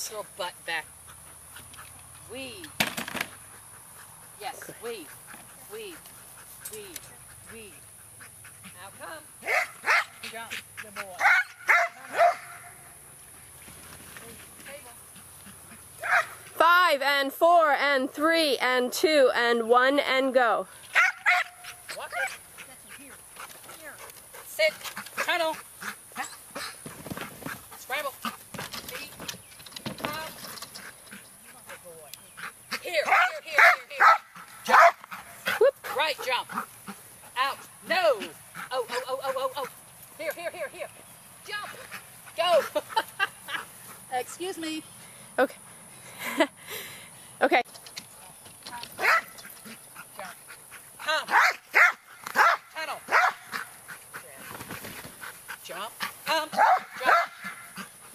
Yes. Your butt back. Weave. Yes, weave. Weave. Weave. Weave. Now come. Jump. Good boy. Table. 5 and 4 and 3 and 2 and 1 and go. Walk it. Here. Here. Sit. Tunnel. Scramble. Feet. Come. Good boy. Here. Jump. Whoop. Right jump. Out. No. Oh. Here. Jump. Go. Excuse me. Okay. Okay. Jump. Come. Tunnel. Jump. Come. Jump.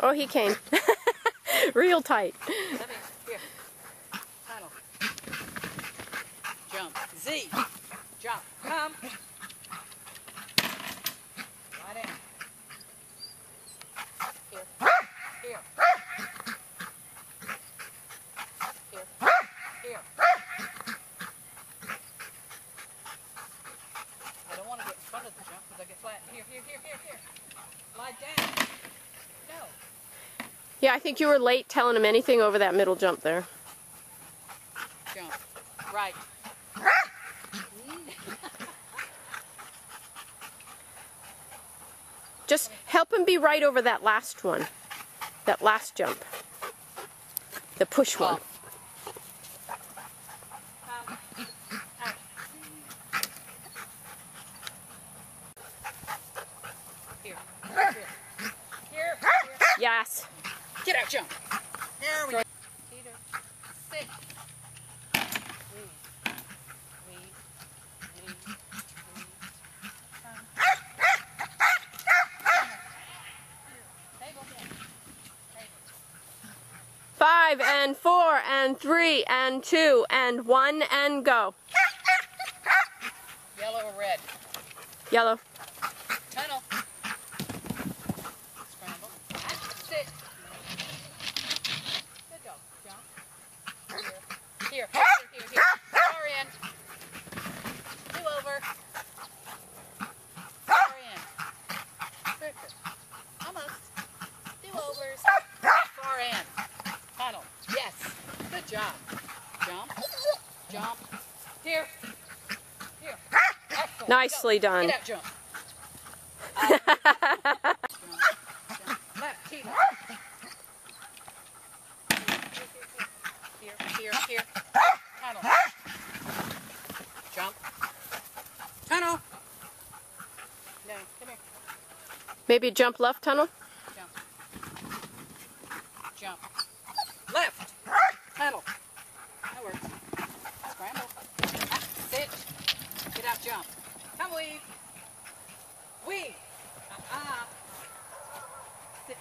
Oh, he came. Real tight. Let me. Here. Tunnel. Jump. Z. Jump. Come. Right in. Here. Here. Here. I don't want to get in front of the jump because I get flat. Here. Lie down. No. Yeah, I think you were late telling him anything over that middle jump there. Jump. Right. Just help him be right over that last one. That last jump. The push one. Here. Yes. Get out, jump. There we go. Peter, sit. Weave. Table. 5 and 4 and 3 and 2 and 1 and go. Yellow or red? Yellow. Tunnel. Scramble. Sit. Good dog. Jump. Here. Far in. Two over. Far in. Quicker. Almost. Two overs. Far in. Tunnel. Yes. Good job. Jump. Jump. Here. Excellent. Nicely Go. done. Get out, jump. Left, Tina. Here. Tunnel. Jump. Tunnel. No, come here. Maybe jump left tunnel. Jump. Left. Tunnel. That works. Scramble. Sit. Get out, jump. Come weave. Weave. Sit.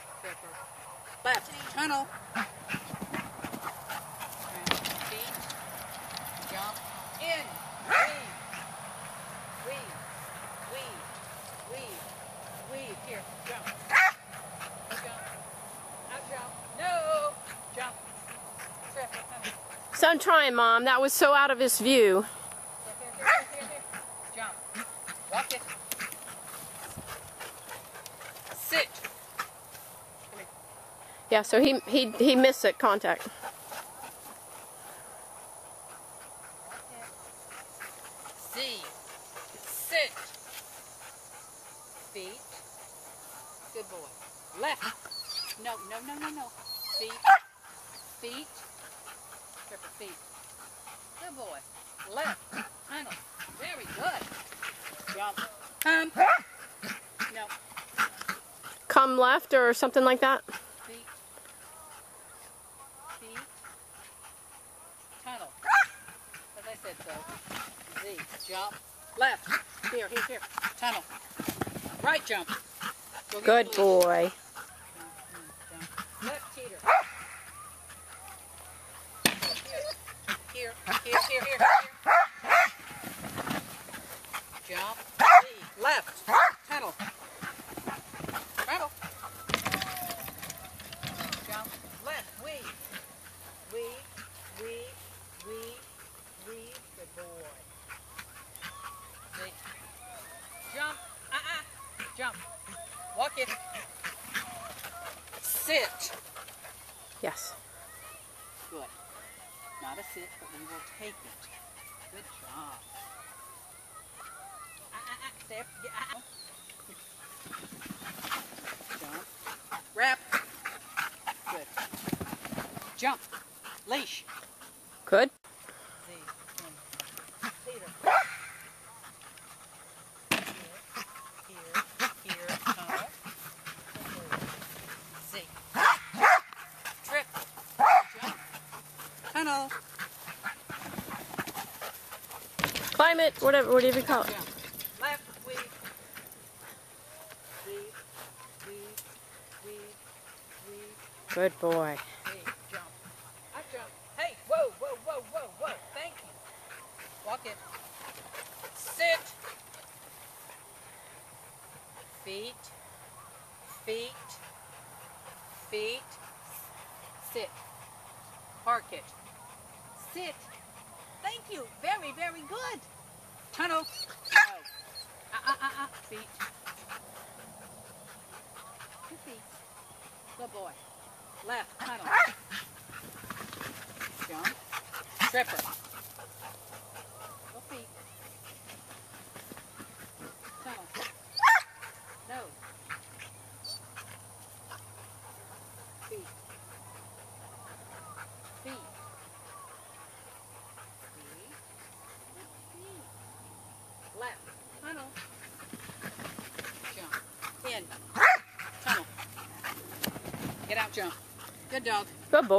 Left. Tunnel. Feet. Jump. In. Weave. Here. Jump. Jump. Out jump. No. Jump. Triple. So I'm trying, Mom. That was so out of his view. Here. Jump. Walk it. Sit. Come here. Yeah, so he missed it, contact. Z. Sit. Feet. Good boy. Left. No. Feet. Triple feet. Good boy. Left. Tunnel. Very good. Jump. Come. No. Come left or something like that. Feet. Tunnel. As I said so. Z. Jump. Left. Here. Tunnel. Right jump. Go get Good the lead. boy. Jump. Left teeter. Here. Jump. Lead. Left. Tunnel. Scramble. Jump. Left. Weave. Take it. Good job. Step. Jump. Wrap. Good. Jump. Leash. Good. Z. Peter. Here. Tunnel. Z. Trip. Jump. Tunnel. Climb it, whatever you call it. Jump. Left. Weave. Weave. Good boy. Hey, jump. I jump. Hey, whoa. Thank you. Walk it. Sit. Feet. Sit. Park it. Sit. Thank you. Very, very good. Tunnel. No. Feet. 2 feet. Good boy. Left. Tunnel. Jump. Tripper. Go feet. Tunnel. No. Feet. Left. Tunnel. Jump. In. Tunnel. Get out, jump. Good dog. Good boy.